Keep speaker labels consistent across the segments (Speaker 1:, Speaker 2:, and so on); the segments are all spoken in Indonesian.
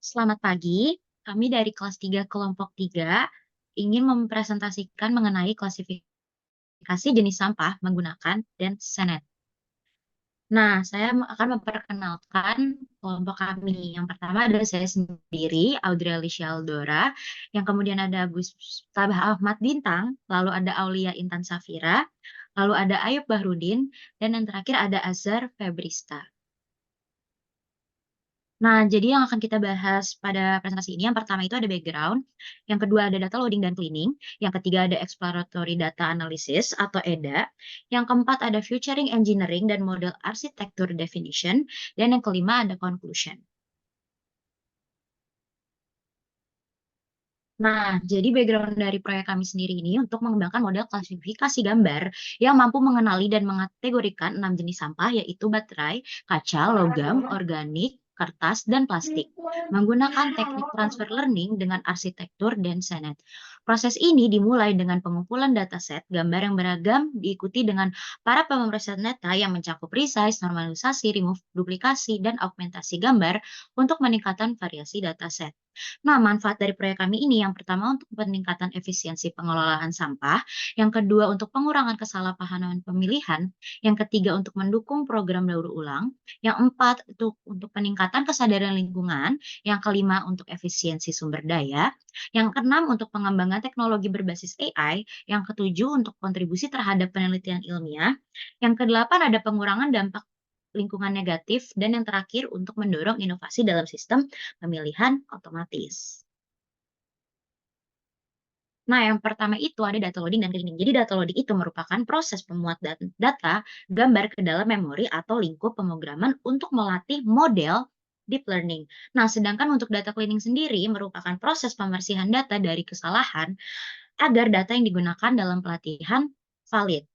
Speaker 1: Selamat pagi, kami dari kelas 3 kelompok 3 ingin mempresentasikan mengenai klasifikasi jenis sampah menggunakan Sense. Nah, saya akan memperkenalkan kelompok kami. Yang pertama ada saya sendiri, Audrey Alicia Aldora, yang kemudian ada Gus Tabah Ahmad Bintang, lalu ada Aulia Intan Safira, lalu ada Ayub Bahrudin, dan yang terakhir ada Azhar Febrista. Nah, jadi yang akan kita bahas pada presentasi ini, yang pertama itu ada background, yang kedua ada data loading dan cleaning, yang ketiga ada exploratory data analysis atau EDA, yang keempat ada featuring engineering dan model architecture definition, dan yang kelima ada conclusion. Nah, jadi background dari proyek kami sendiri ini untuk mengembangkan model klasifikasi gambar yang mampu mengenali dan mengategorikan 6 jenis sampah, yaitu baterai, kaca, logam, organik, kertas, dan plastik, menggunakan teknik transfer learning dengan arsitektur Densenet. Proses ini dimulai dengan pengumpulan dataset gambar yang beragam, diikuti dengan para pemrosesan data yang mencakup resize, normalisasi, remove, duplikasi, dan augmentasi gambar untuk meningkatkan variasi dataset. Nah, manfaat dari proyek kami ini yang pertama untuk peningkatan efisiensi pengelolaan sampah, yang kedua untuk pengurangan kesalahpahaman pemilihan, yang ketiga untuk mendukung program daur ulang, yang empat untuk peningkatan kesadaran lingkungan, yang kelima untuk efisiensi sumber daya, yang keenam untuk pengembangan teknologi berbasis AI, yang ketujuh untuk kontribusi terhadap penelitian ilmiah, yang kedelapan ada pengurangan dampak lingkungan negatif, dan yang terakhir untuk mendorong inovasi dalam sistem pemilihan otomatis. Nah, yang pertama itu ada data loading dan cleaning. Jadi data loading itu merupakan proses pemuatan data gambar ke dalam memori atau lingkup pemrograman untuk melatih model deep learning. Nah, sedangkan untuk data cleaning sendiri merupakan proses pembersihan data dari kesalahan agar data yang digunakan dalam pelatihan valid.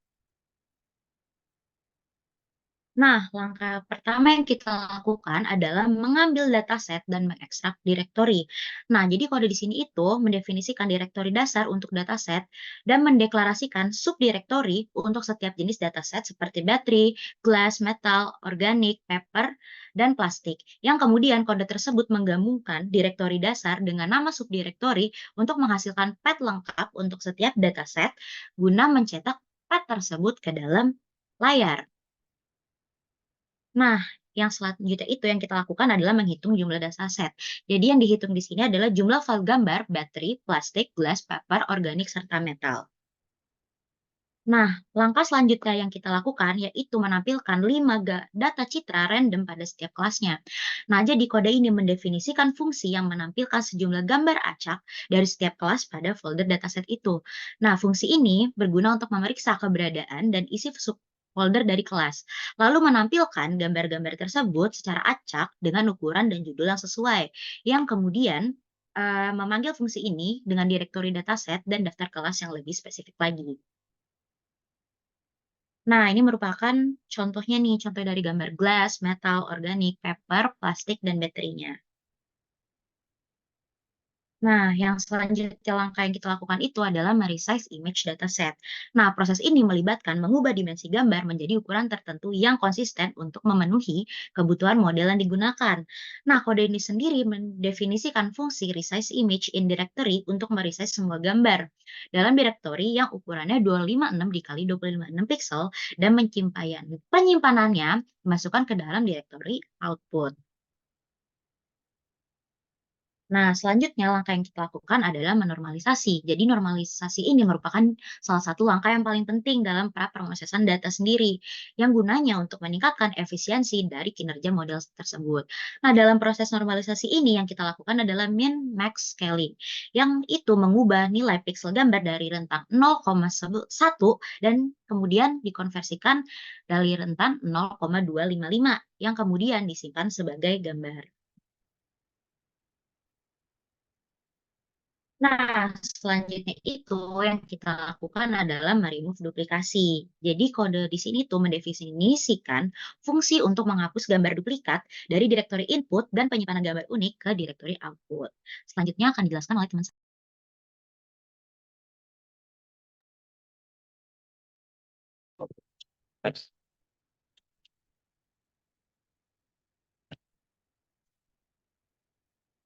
Speaker 1: Nah, langkah pertama yang kita lakukan adalah mengambil dataset dan mengekstrak direktori. Nah, jadi kode di sini itu mendefinisikan direktori dasar untuk dataset dan mendeklarasikan subdirektori untuk setiap jenis dataset seperti baterai, glass, metal, organik, paper, dan plastik. Yang kemudian kode tersebut menggabungkan direktori dasar dengan nama subdirektori untuk menghasilkan path lengkap untuk setiap dataset guna mencetak path tersebut ke dalam layar. Nah, yang selanjutnya itu yang kita lakukan adalah menghitung jumlah dataset. Jadi yang dihitung di sini adalah jumlah file gambar, baterai, plastik, gelas, paper, organik, serta metal. Nah, langkah selanjutnya yang kita lakukan yaitu menampilkan 5 data citra random pada setiap kelasnya. Nah, jadi kode ini mendefinisikan fungsi yang menampilkan sejumlah gambar acak dari setiap kelas pada folder dataset itu. Nah, fungsi ini berguna untuk memeriksa keberadaan dan isi folder dari kelas, lalu menampilkan gambar-gambar tersebut secara acak dengan ukuran dan judul yang sesuai, yang kemudian memanggil fungsi ini dengan direktori dataset dan daftar kelas yang lebih spesifik lagi. Nah, ini merupakan contohnya nih, contoh dari gambar gelas, metal, organik, paper, plastik, dan baterainya. Nah, yang selanjutnya langkah yang kita lakukan itu adalah meresize image dataset. Nah, proses ini melibatkan mengubah dimensi gambar menjadi ukuran tertentu yang konsisten untuk memenuhi kebutuhan model yang digunakan. Nah, kode ini sendiri mendefinisikan fungsi resize image in directory untuk meresize semua gambar dalam directory yang ukurannya 256 dikali 256 pixel dan penyimpanannya dimasukkan ke dalam directory output. Nah, selanjutnya langkah yang kita lakukan adalah menormalisasi. Jadi normalisasi ini merupakan salah satu langkah yang paling penting dalam praproses data sendiri, yang gunanya untuk meningkatkan efisiensi dari kinerja model tersebut. Nah, dalam proses normalisasi ini yang kita lakukan adalah min-max scaling, yang itu mengubah nilai pixel gambar dari rentang 0,1 dan kemudian dikonversikan dari rentang 0,255 yang kemudian disimpan sebagai gambar. Nah, selanjutnya itu yang kita lakukan adalah me-remove duplikasi. Jadi kode di sini tuh mendefinisikan fungsi untuk menghapus gambar duplikat dari direktori input dan penyimpanan gambar unik ke direktori output. Selanjutnya akan dijelaskan oleh teman saya.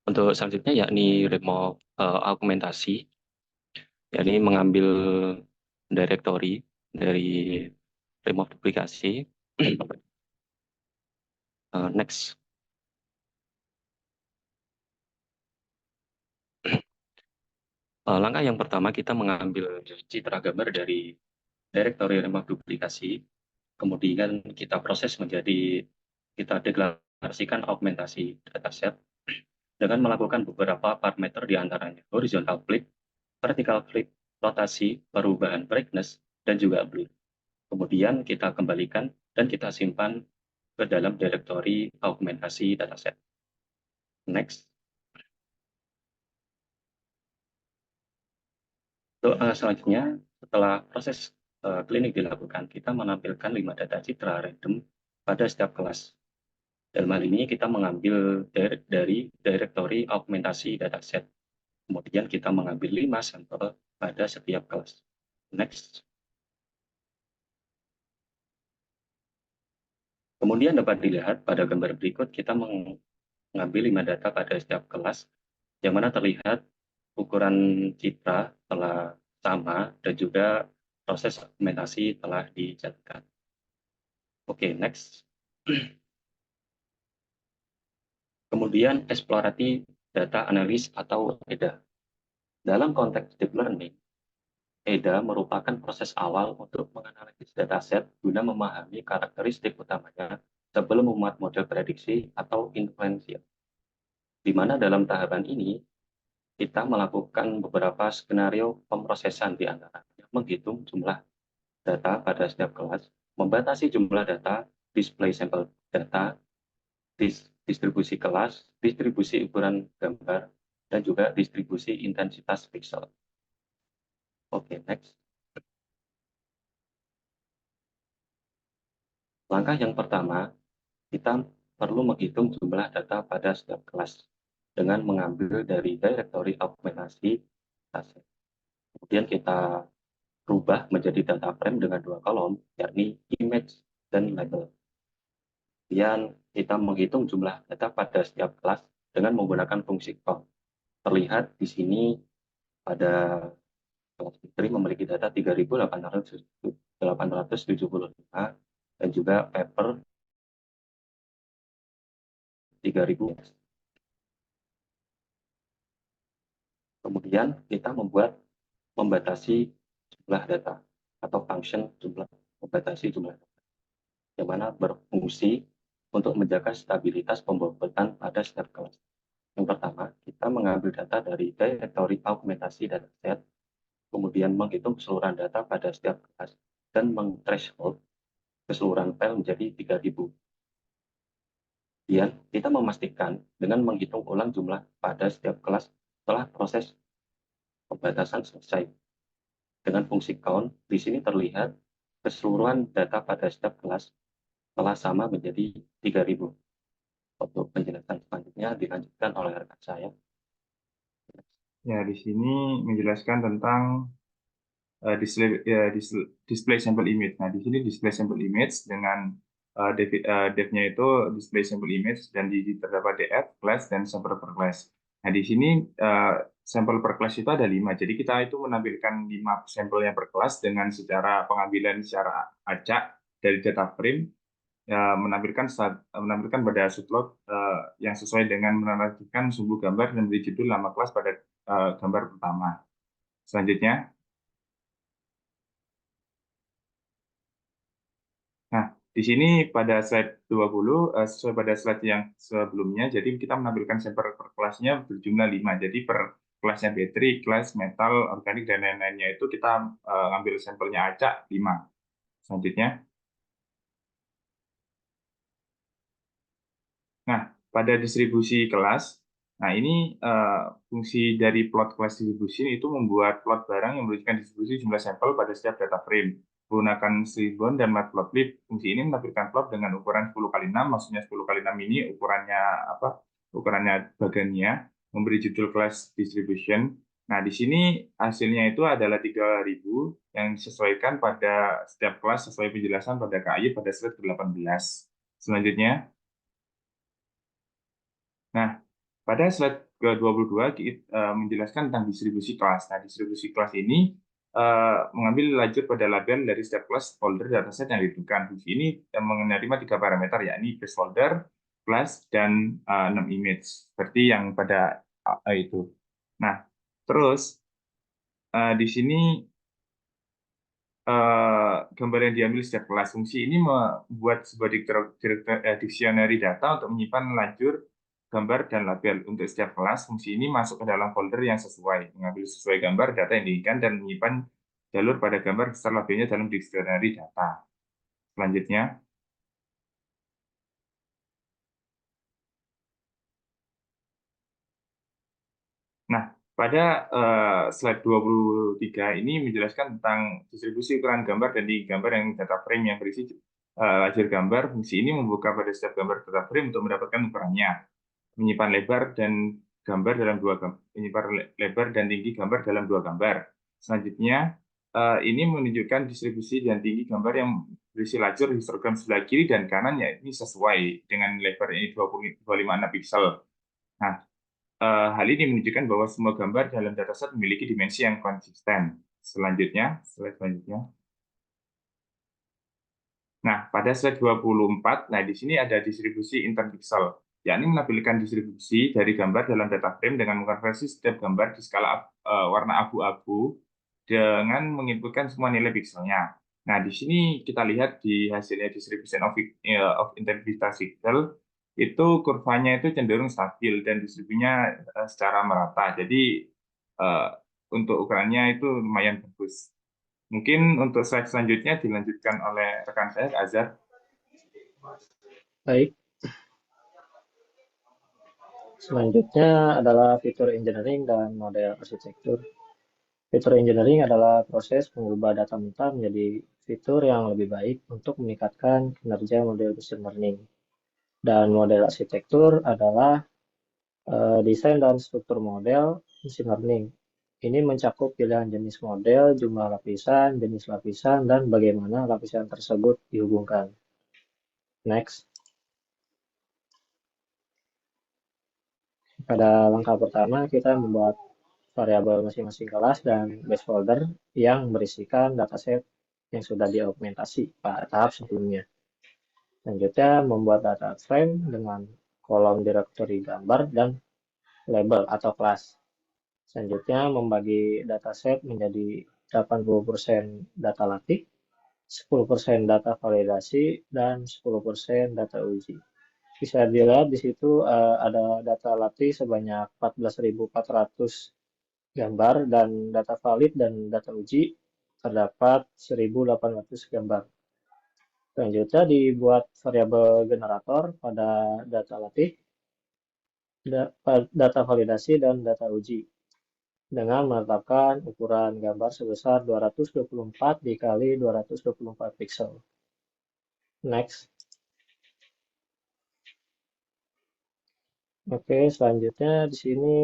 Speaker 2: Untuk Untuk selanjutnya yakni remote augmentasi, yakni mengambil directory dari remote duplikasi. Next. Langkah yang pertama kita mengambil citra gambar dari directory remote duplikasi, kemudian kita proses kita deklarasikan augmentasi dataset dengan melakukan beberapa parameter di antaranya horizontal flip, vertical flip, rotasi, perubahan brightness, dan juga blur. Kemudian kita kembalikan dan kita simpan ke dalam directory augmentasi dataset. Next. Selanjutnya, setelah proses klinik dilakukan, kita menampilkan 5 data citra random pada setiap kelas. Dalam hal ini kita mengambil dari directory augmentasi dataset. Kemudian kita mengambil 5 sampel pada setiap kelas. Next. Kemudian dapat dilihat pada gambar berikut kita mengambil 5 data pada setiap kelas, yang mana terlihat ukuran citra telah sama dan juga proses augmentasi telah dijalankan. Oke, next. Kemudian eksplorasi data analis atau EDA. Dalam konteks deep learning, EDA merupakan proses awal untuk menganalisis dataset guna memahami karakteristik utamanya sebelum memuat model prediksi atau inferensial. Di mana dalam tahapan ini, kita melakukan beberapa skenario pemrosesan di antaranya menghitung jumlah data pada setiap kelas, membatasi jumlah data, display sampel data, distribusi kelas, distribusi ukuran gambar, dan juga distribusi intensitas pixel. Oke, next. Langkah yang pertama, kita perlu menghitung jumlah data pada setiap kelas dengan mengambil dari directory augmentasi dataset. Kemudian kita rubah menjadi data frame dengan 2 kolom, yakni image dan label. Kemudian kita menghitung jumlah data pada setiap kelas dengan menggunakan fungsi count. Terlihat di sini pada kelas Fitri memiliki data 3.875 dan juga paper 3.000. Kemudian kita membatasi jumlah data atau function membatasi jumlah data, yang mana berfungsi untuk menjaga stabilitas pembobotan pada setiap kelas. Yang pertama, kita mengambil data dari directory augmentasi dataset, kemudian menghitung keseluruhan data pada setiap kelas, dan meng-threshold keseluruhan file menjadi 3.000. Kemudian, kita memastikan dengan menghitung ulang jumlah pada setiap kelas setelah proses pembatasan selesai. Dengan fungsi count, di sini terlihat keseluruhan data pada setiap kelas telah sama menjadi 3.000. Untuk penjelasan selanjutnya dilanjutkan oleh rekan saya.
Speaker 3: Ya, di sini menjelaskan tentang display sample image. Nah, di sini display sample image dengan dev-nya itu display sample image dan di terdapat df, class, dan sampel per class. Nah, di sini sampel per class itu ada 5. Jadi kita itu menampilkan 5 sampel yang per kelas dengan pengambilan secara acak dari data frame, menampilkan pada subplot yang sesuai dengan menandakan sumbu gambar dan beri judul nama kelas pada gambar pertama. Selanjutnya, nah, di sini pada slide 20, sesuai pada slide yang sebelumnya, jadi kita menampilkan sampel per kelasnya berjumlah 5. Jadi per kelasnya battery, kelas metal, organik, dan lain-lainnya itu kita ambil sampelnya acak 5. Selanjutnya, nah, pada distribusi kelas, nah ini fungsi dari plot kelas distribusi itu membuat plot barang yang menunjukkan distribusi jumlah sampel pada setiap data frame. Menggunakan Seaborn dan Matplotlib, fungsi ini menampilkan plot dengan ukuran 10x6, maksudnya 10x6 ini ukurannya apa? Ukurannya bagannya, memberi judul class distribution. Nah, di sini hasilnya itu adalah 3.000 yang disesuaikan pada setiap kelas sesuai penjelasan pada KAI pada slide ke-18. Selanjutnya, nah, pada slide ke-22 menjelaskan tentang distribusi kelas. Nah, distribusi kelas ini mengambil lajur pada label dari setiap kelas folder dataset yang ditentukan. Fungsi ini menerima 3 parameter, yakni base folder, class, dan num image, seperti yang pada itu. Nah, terus di sini gambar yang diambil setiap kelas. Fungsi ini membuat sebuah dictionary data untuk menyimpan lajur gambar dan label. Untuk setiap kelas, fungsi ini masuk ke dalam folder yang sesuai, mengambil sesuai gambar data yang diinginkan, dan menyimpan jalur pada gambar beserta labelnya dalam dictionary data. Selanjutnya, nah, pada slide 23 ini menjelaskan tentang distribusi ukuran gambar dan di gambar yang data frame yang berisi lajur gambar. Fungsi ini membuka pada setiap gambar data frame untuk mendapatkan ukurannya, menyimpan lebar dan gambar dalam menyimpan lebar dan tinggi gambar dalam 2 gambar. Selanjutnya, ini menunjukkan distribusi dan tinggi gambar yang berisi lajur histogram sebelah kiri dan kanan, ya ini sesuai dengan lebar ini 256 pixel. Nah, hal ini menunjukkan bahwa semua gambar dalam dataset memiliki dimensi yang konsisten. Selanjutnya, slide selanjutnya. Nah, pada slide 24, nah di sini ada distribusi interpixel, yakni menampilkan distribusi dari gambar dalam data frame dengan mengkonversi setiap gambar di skala warna abu-abu dengan menginputkan semua nilai pixelnya. Nah, di sini kita lihat di hasilnya distribution of intensitas pixel, itu kurvanya itu cenderung stabil dan distribusinya secara merata. Jadi untuk ukurannya itu lumayan bagus. Mungkin untuk slide selanjutnya dilanjutkan oleh rekan saya, Azhar.
Speaker 4: Baik. Selanjutnya adalah fitur engineering dan model arsitektur. Fitur engineering adalah proses mengubah data mentah menjadi fitur yang lebih baik untuk meningkatkan kinerja model machine learning. Dan model arsitektur adalah desain dan struktur model machine learning. Ini mencakup pilihan jenis model, jumlah lapisan, jenis lapisan, dan bagaimana lapisan tersebut dihubungkan. Next. Pada langkah pertama, kita membuat variabel masing-masing kelas dan base folder yang berisikan dataset yang sudah diaugmentasi pada tahap sebelumnya. Selanjutnya, membuat data frame dengan kolom direktori gambar dan label atau kelas. Selanjutnya, membagi dataset menjadi 80% data latih, 10% data validasi, dan 10% data uji. Bisa dilihat di situ ada data latih sebanyak 14.400 gambar dan data valid dan data uji terdapat 1.800 gambar. Selanjutnya dibuat variabel generator pada data latih, data validasi, dan data uji dengan menetapkan ukuran gambar sebesar 224 dikali 224 pixel. Next. Oke, selanjutnya di sini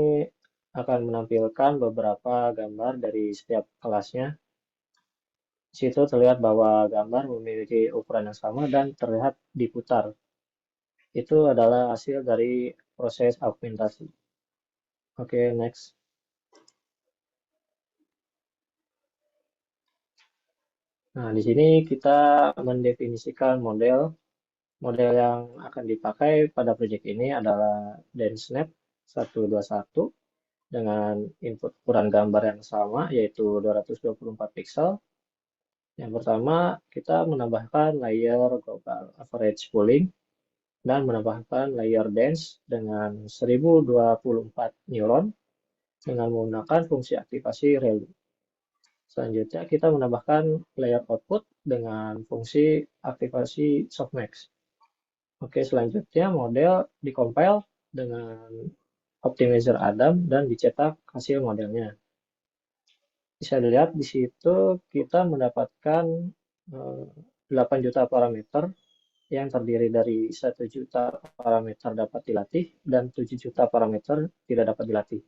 Speaker 4: akan menampilkan beberapa gambar dari setiap kelasnya. Di situ terlihat bahwa gambar memiliki ukuran yang sama dan terlihat diputar. Itu adalah hasil dari proses augmentasi. Oke, next. Nah, di sini kita mendefinisikan model. Model yang akan dipakai pada proyek ini adalah DenseNet 121 dengan input ukuran gambar yang sama, yaitu 224 pixel. Yang pertama, kita menambahkan layer global average pooling dan menambahkan layer dense dengan 1024 neuron dengan menggunakan fungsi aktivasi ReLU. Selanjutnya, kita menambahkan layer output dengan fungsi aktivasi softmax. Oke, selanjutnya model dikompil dengan optimizer Adam dan dicetak hasil modelnya. Bisa dilihat di situ kita mendapatkan 8 juta parameter yang terdiri dari 1 juta parameter dapat dilatih dan 7 juta parameter tidak dapat dilatih.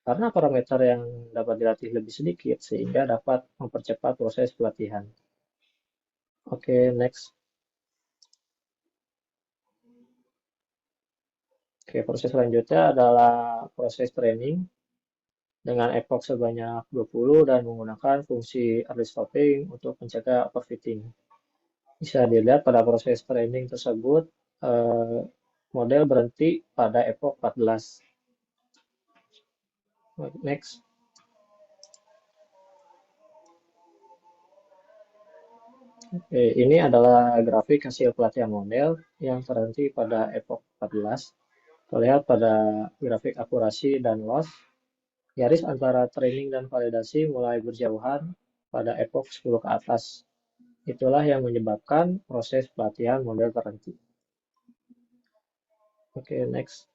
Speaker 4: Karena parameter yang dapat dilatih lebih sedikit sehingga dapat mempercepat proses pelatihan. Oke, next. Oke, proses selanjutnya adalah proses training dengan epoch sebanyak 20 dan menggunakan fungsi early stopping untuk mencegah overfitting. Bisa dilihat pada proses training tersebut, model berhenti pada epoch 14. Next. Oke, ini adalah grafik hasil pelatihan model yang terhenti pada epoch 14. Terlihat pada grafik akurasi dan loss, garis antara training dan validasi mulai berjauhan pada epoch 10 ke atas. Itulah yang menyebabkan proses pelatihan model terhenti. Oke, next.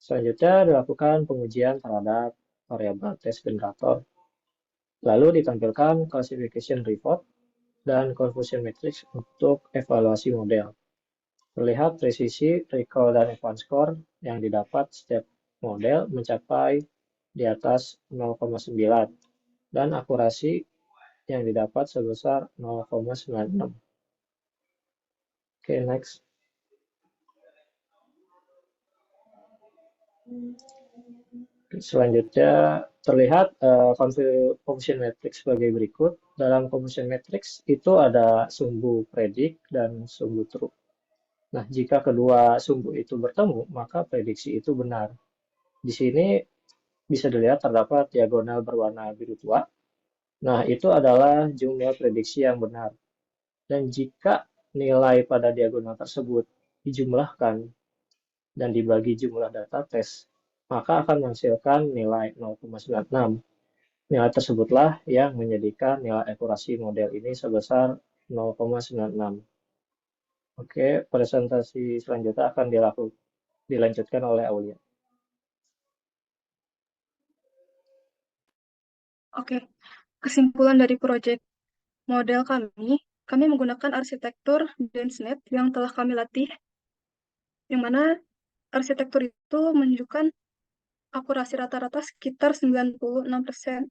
Speaker 4: Selanjutnya dilakukan pengujian terhadap variabel test generator. Lalu ditampilkan classification report dan confusion matrix untuk evaluasi model. Terlihat presisi, recall, dan advance score yang didapat setiap model mencapai di atas 0,9 dan akurasi yang didapat sebesar 0,96. Oke, next. Selanjutnya terlihat confusion matrix sebagai berikut. Dalam confusion matrix itu ada sumbu predik dan sumbu true. Nah, jika kedua sumbu itu bertemu, maka prediksi itu benar. Di sini bisa dilihat terdapat diagonal berwarna biru tua. Nah, itu adalah jumlah prediksi yang benar. Dan jika nilai pada diagonal tersebut dijumlahkan dan dibagi jumlah data tes, maka akan menghasilkan nilai 0,96. Nilai tersebutlah yang menjadikan nilai akurasi model ini sebesar 0,96. Oke, presentasi selanjutnya akan dilanjutkan oleh Aulia.
Speaker 5: Oke, kesimpulan dari proyek model kami menggunakan arsitektur DenseNet yang telah kami latih, yang mana arsitektur itu menunjukkan akurasi rata-rata sekitar 96%.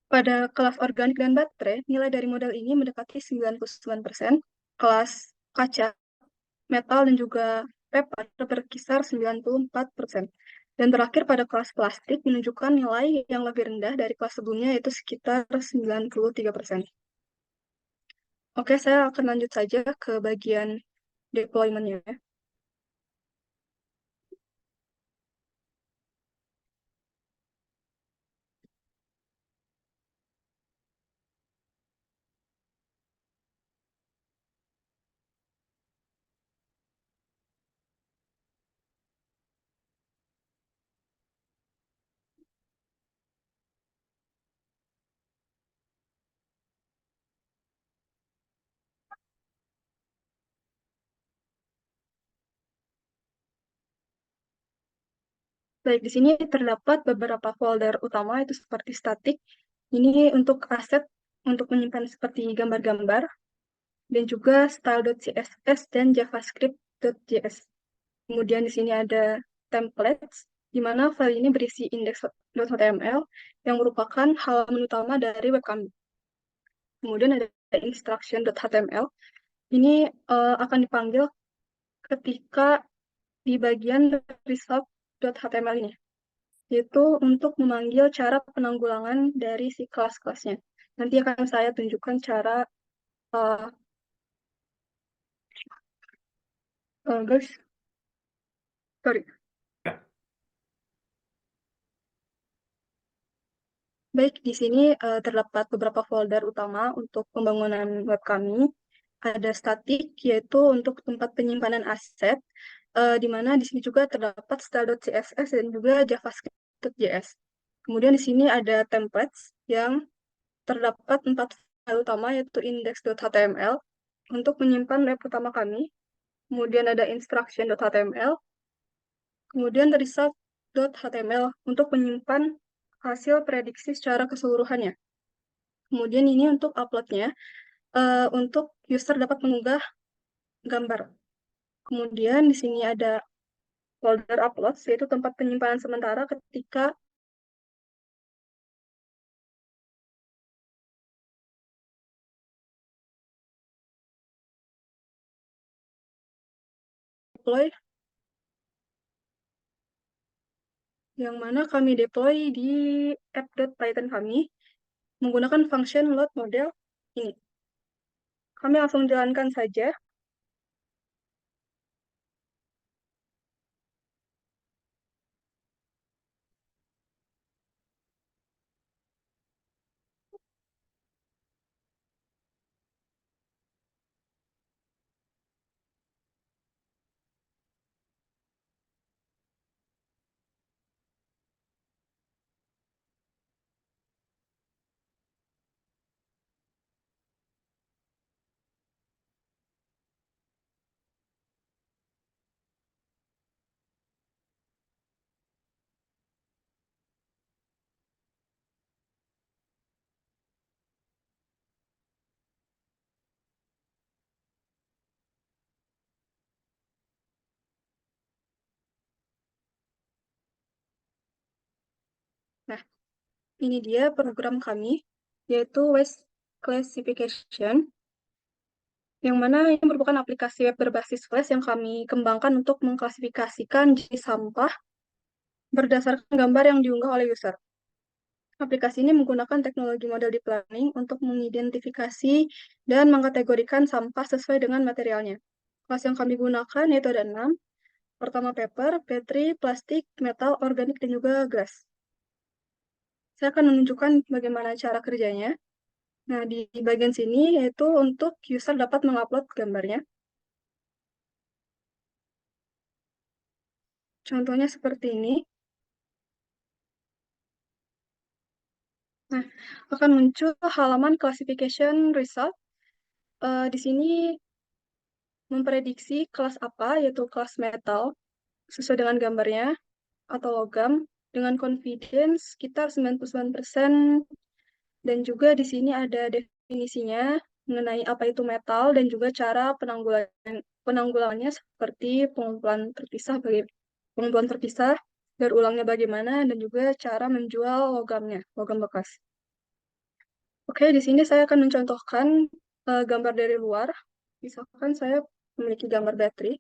Speaker 5: Pada kelas organik dan baterai, nilai dari model ini mendekati 99%, kelas kaca, metal, dan juga paper berkisar 94%. Dan terakhir pada kelas plastik menunjukkan nilai yang lebih rendah dari kelas sebelumnya, yaitu sekitar 93%. Oke, saya akan lanjut saja ke bagian deployment-nya. Baik, di sini terdapat beberapa folder utama, itu seperti static. Ini untuk aset untuk menyimpan seperti gambar-gambar, dan juga style.css dan javascript.js. Kemudian di sini ada templates, di mana file ini berisi index.html yang merupakan halaman utama dari web kami. Kemudian ada instruction.html. Ini akan dipanggil ketika di bagian result.html ini, yaitu untuk memanggil cara penanggulangan dari si kelas-kelasnya. Nanti akan saya tunjukkan cara guys, sorry. Baik, di sini terdapat beberapa folder utama untuk pembangunan web kami. Ada static, yaitu untuk tempat penyimpanan aset, di mana di sini juga terdapat style.css dan juga javascript.js. Kemudian di sini ada templates yang terdapat 4 file utama, yaitu index.html untuk menyimpan web utama kami. Kemudian ada instruction.html, kemudian result.html untuk menyimpan hasil prediksi secara keseluruhannya. Kemudian ini untuk uploadnya, untuk user dapat mengunggah gambar. Kemudian di sini ada folder upload, yaitu tempat penyimpanan sementara ketika deploy, yang mana kami deploy di app.python kami menggunakan function load model ini. Kami langsung jalankan saja. Nah, ini dia program kami, yaitu Waste Classification, yang mana ini merupakan aplikasi web berbasis Flash yang kami kembangkan untuk mengklasifikasikan jenis sampah berdasarkan gambar yang diunggah oleh user. Aplikasi ini menggunakan teknologi model deep learning untuk mengidentifikasi dan mengkategorikan sampah sesuai dengan materialnya. Kelas yang kami gunakan yaitu ada 6. Pertama paper, petri, plastik, metal, organik, dan juga glass. Saya akan menunjukkan bagaimana cara kerjanya. Nah, di bagian sini yaitu untuk user dapat mengupload gambarnya. Contohnya seperti ini. Nah, akan muncul halaman classification result. Di sini memprediksi kelas apa, yaitu kelas metal, sesuai dengan gambarnya, atau logam, dengan confidence sekitar 99%, dan juga di sini ada definisinya mengenai apa itu metal, dan juga cara penanggulangannya seperti pengumpulan terpisah, daur ulangnya bagaimana, dan juga cara menjual logamnya, logam bekas. Oke, di sini saya akan mencontohkan gambar dari luar. Misalkan saya memiliki gambar baterai.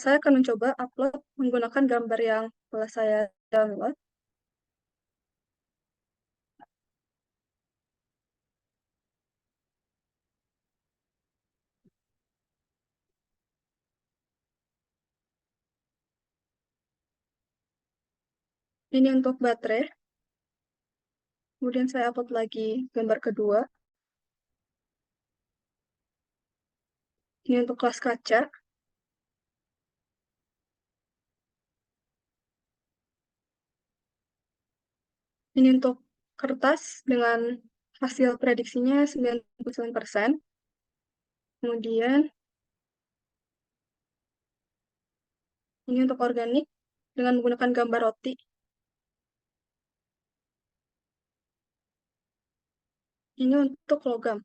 Speaker 5: Saya akan mencoba upload menggunakan gambar yang telah saya download. Ini untuk baterai. Kemudian saya upload lagi gambar kedua. Ini untuk kelas kaca. Ini untuk kertas dengan hasil prediksinya 99%. Kemudian ini untuk organik dengan menggunakan gambar roti. Ini untuk logam.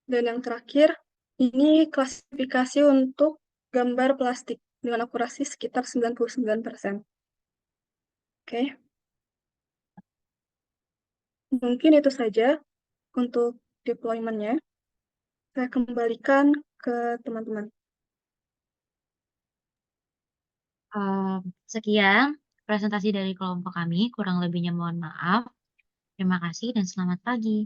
Speaker 5: Dan yang terakhir, ini klasifikasi untuk gambar plastik dengan akurasi sekitar 99%. Oke. Mungkin itu saja untuk deployment-nya. Saya kembalikan ke teman-teman.
Speaker 1: Sekian presentasi dari kelompok kami. Kurang lebihnya mohon maaf. Terima kasih dan selamat pagi.